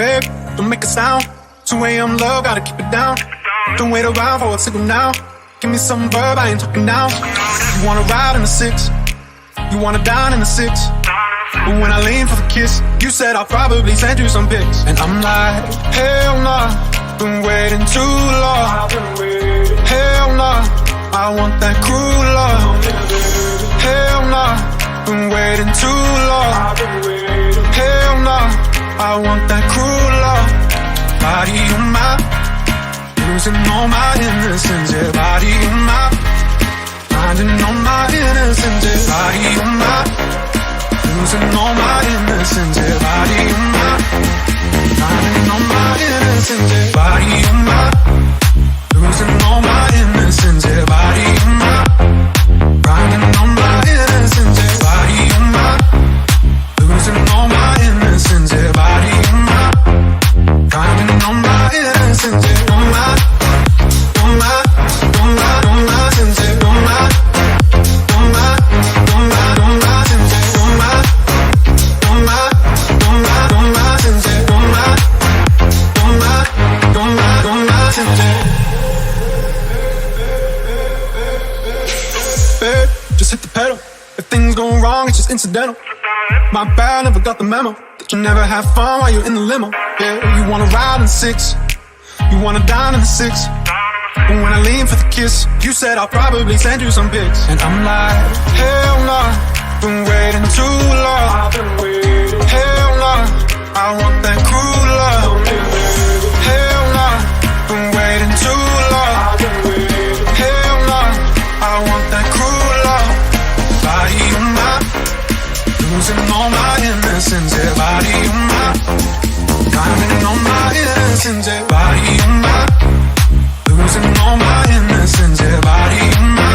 Babe, don't make a sound. 2 a.m. love, gotta keep it down. Don't wait around for a signal now. Give me some verb, I ain't talking now. You wanna ride in the 6, you wanna dine in the 6. But when I lean for the kiss, you said I'll probably send you some pics. And I'm like, hell nah, been waiting too long. Hell nah, I want that cruel love. Hell nah, been waiting too long. Hell nah, I want that cruel love. Body on my, losing all my innocence. Yeah, body on my, finding all my innocence. Yeah, body on my, losing all my innocence. Yeah, body on my, finding all my innocence. Yeah, body on my, losing all my innocence. Yeah, body on my, finding all my innocence. Yeah, body on my, losing all my innocence. Yeah, body on my, finding all my innocence. Yeah, on my, on my, on my, on my sense. Yeah, on my, on my, on my, on my sense. Yeah, on my, on my, on my, on my sense. Yeah, on my, on my, on my, on my sense. Yeah. Babe, just hit the pedal. If things go wrong, it's just incidental. My bad, never got the memo that you never have fun while you're in the limo. Yeah, you wanna ride in the 6, you wanna dine in the 6. But when I lean for the kiss, you said I'll probably send you some pics. And I'm like, hell nah, been waiting too long. Hell nah, I want that cruel love. Hell nah, been waiting too long. Hell nah, I want that cruel love. Body on my, losing all my innocence. Yeah, body on my, finding all my innocence. Yeah, body on my, losing all my innocence. Yeah, body on my,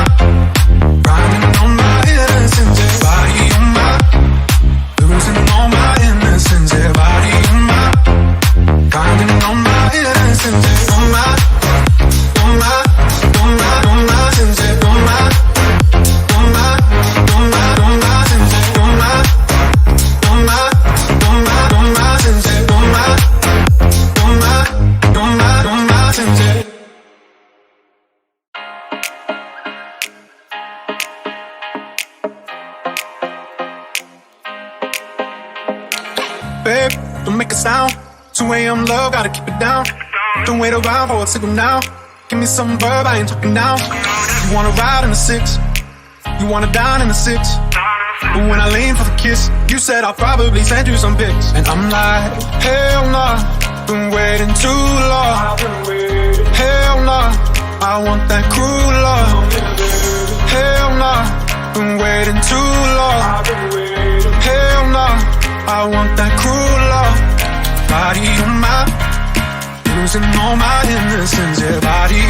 finding all my innocence. Yeah, body on my, losing all my innocence. Yeah, body on my, finding all my innocence. Yeah, on my, on my, on my, on my sense. Yeah, on my, on my, on my, on my sense. Yeah, on my, on my, on my, on my sense. Yeah, on my, on my, on my, on my sense. Yeah. Babe, don't make a sound. 2 a.m. love, gotta keep it down. Don't wait around for a signal now. Give me some verb, I ain't talking now. You wanna ride in the 6, you wanna dine in the 6. But when I lean for the kiss, you said I'll probably send you some pics. And I'm like, hell nah, been waiting too long. Hell nah, I want that cruel love. Hell nah, been waiting too long. Hell nah, I want that cruel love. Body on my, losing all my innocence. Yeah, body